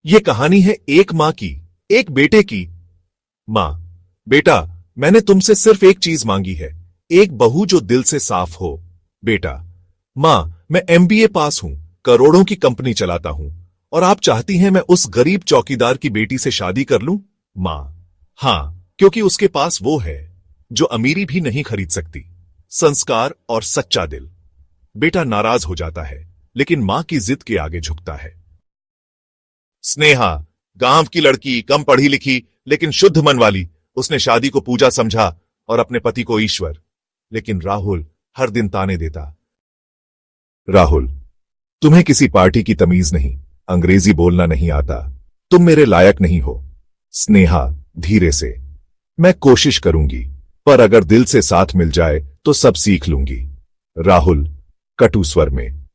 ये कहानी है एक मां की, एक बेटे की। मां, बेटा, मैंने तुमसे सिर्फ एक चीज मांगी है, एक बहू जो दिल से साफ हो। बेटा, मां, मैं एमबीए पास हूं, करोड़ों की कंपनी चलाता हूं, और आप चाहती हैं मैं उस गरीब चौकीदार की बेटी से शादी कर लूं? मां, हां, क्योंकि उसके पास वो है जो अमीरी भी नहीं खरीद सकती, संस्कार और सच्चा दिल। बेटा नाराज हो जाता है, लेकिन मां की जिद के आगे झुकता है। स्नेहा, गांव की लड़की, कम पढ़ी लिखी लेकिन शुद्ध मन वाली, उसने शादी को पूजा समझा और अपने पति को ईश्वर। लेकिन राहुल हर दिन ताने देता। राहुल, तुम्हें किसी पार्टी की तमीज नहीं, अंग्रेजी बोलना नहीं आता, तुम मेरे लायक नहीं हो। स्नेहा धीरे से, मैं कोशिश करूंगी, पर अगर दिल से साथ मिल जाए तो सब सीख लूंगी। राहुल कटु स्वर में,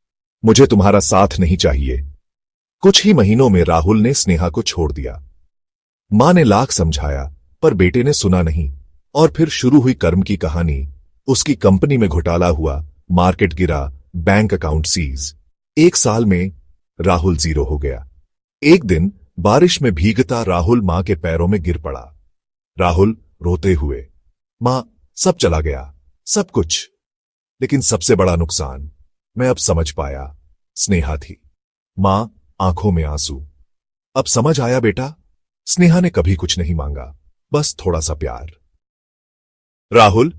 मुझे तुम्हारा साथ नहीं चाहिए। कुछ ही महीनों में राहुल ने स्नेहा को छोड़ दिया। मां ने लाख समझाया, पर बेटे ने सुना नहीं, और फिर शुरू हुई कर्म की कहानी। उसकी कंपनी में घोटाला हुआ, मार्केट गिरा, बैंक अकाउंट सीज। एक साल में राहुल जीरो हो गया। एक दिन बारिश में भीगता राहुल मां के पैरों में गिर पड़ा। राहुल रोते हुए, मां, सब चला गया, सब कुछ। लेकिन सबसे बड़ा नुकसान मैं अब समझ पाया, स्नेहा थी। मां आंखों में आंसू। अब समझ आया बेटा, स्नेहा ने कभी कुछ नहीं मांगा, बस थोड़ा सा प्यार। राहुल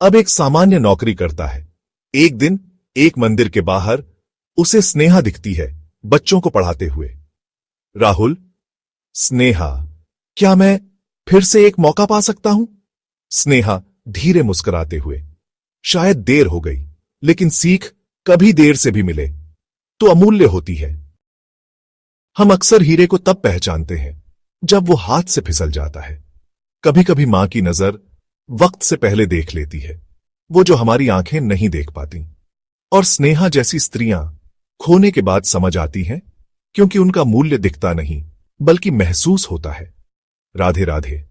अब एक सामान्य नौकरी करता है। एक दिन एक मंदिर के बाहर उसे स्नेहा दिखती है, बच्चों को पढ़ाते हुए। राहुल, स्नेहा, क्या मैं फिर से एक मौका पा सकता हूं? स्नेहा धीरे मुस्कुराते हुए, शायद देर हो गई, लेकिन सीख कभी देर से भी मिले तो अमूल्य होती है। हम अक्सर हीरे को तब पहचानते हैं जब वो हाथ से फिसल जाता है। कभी कभी मां की नजर वक्त से पहले देख लेती है, वो जो हमारी आंखें नहीं देख पाती। और स्नेहा जैसी स्त्रियां खोने के बाद समझ आती हैं, क्योंकि उनका मूल्य दिखता नहीं, बल्कि महसूस होता है। राधे राधे।